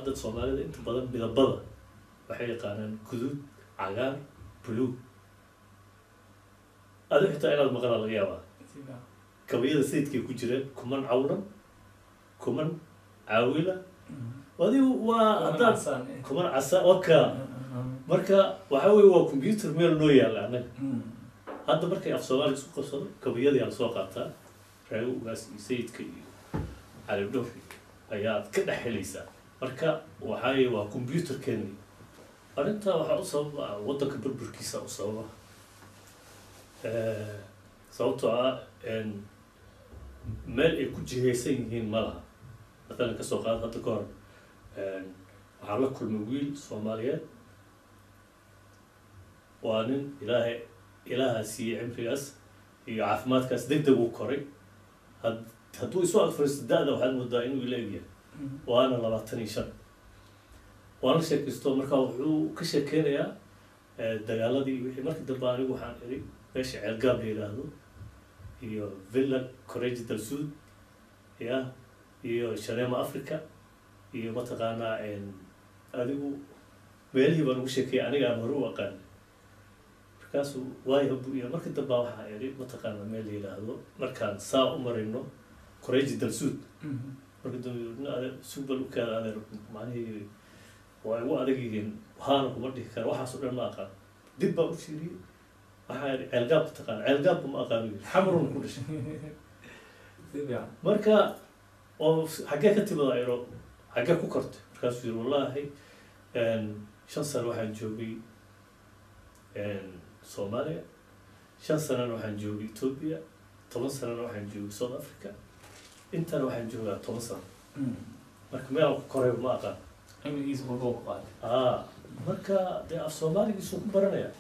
hadda Soomaalida inta badan midabada waxay yaqaanaan guduud cagaar blue adiga xitaa inaad maqal laga yaabaa kabayada sayidkay ku jireen kuman cawlan kuman caawila wadigu waa hadda kuman casa waka marka waxa weeye waa computer meel noo yaala anaga hadda markay af Soomaali isku qabsado kabayada la soo qaataa raayugaas sayidka iyo على الدوفي أيات كده حليسة مركا وحاي وكمبيوتر كني أنت وحأصاب وضك بالبركيسة أصابه صوتها إن مال يكون جهيسين هين مالها مثلا كسوقات هتكون وحلا كل مويل صوماليات وأنا إله سي عمرياس هي عفمات كاس دق وكوري هدو يسوع فرست دادا waxaad moodaa inuu ileeyahay waana 25 waana sheekaysto marka wuxuu ka sheekeynayaa dagaaladii wixii markii dambe anigu waxaan iri meesha ceelgaab yiraahdo iyo Villa Courage del Sud iyo Sharema Africa iyo mataqaana adigu meelihii baan ugu sheekay aniga aan hore u aqaan markaas way habuuya markii dambe waxaan iri mataqaana meel yiraahdo markaan saa u marino Courage del Sud marka dad suubal u kala adeer macnaheedu waa ugu adeegayeen waxaana kuma dhigi kara waxa soo dhan ma aqaan dib baa u fiiriyay waxa ceelgaab taqaan ceelgaab ma aqaan xamrun ku dhashay marka oo xagee ka timada ayro xagee ku kortay markaas fiir wallahi 5 sano waxaan joogay Soomaaliya 5 sano waxaan joogay Ethiopia 10 sano waxaan joogay South Africa انت لو حنجوها توصل marka meel ku koray ma aqaan amigiis buu qaad marka de af Soomaaliga soo ku baranaya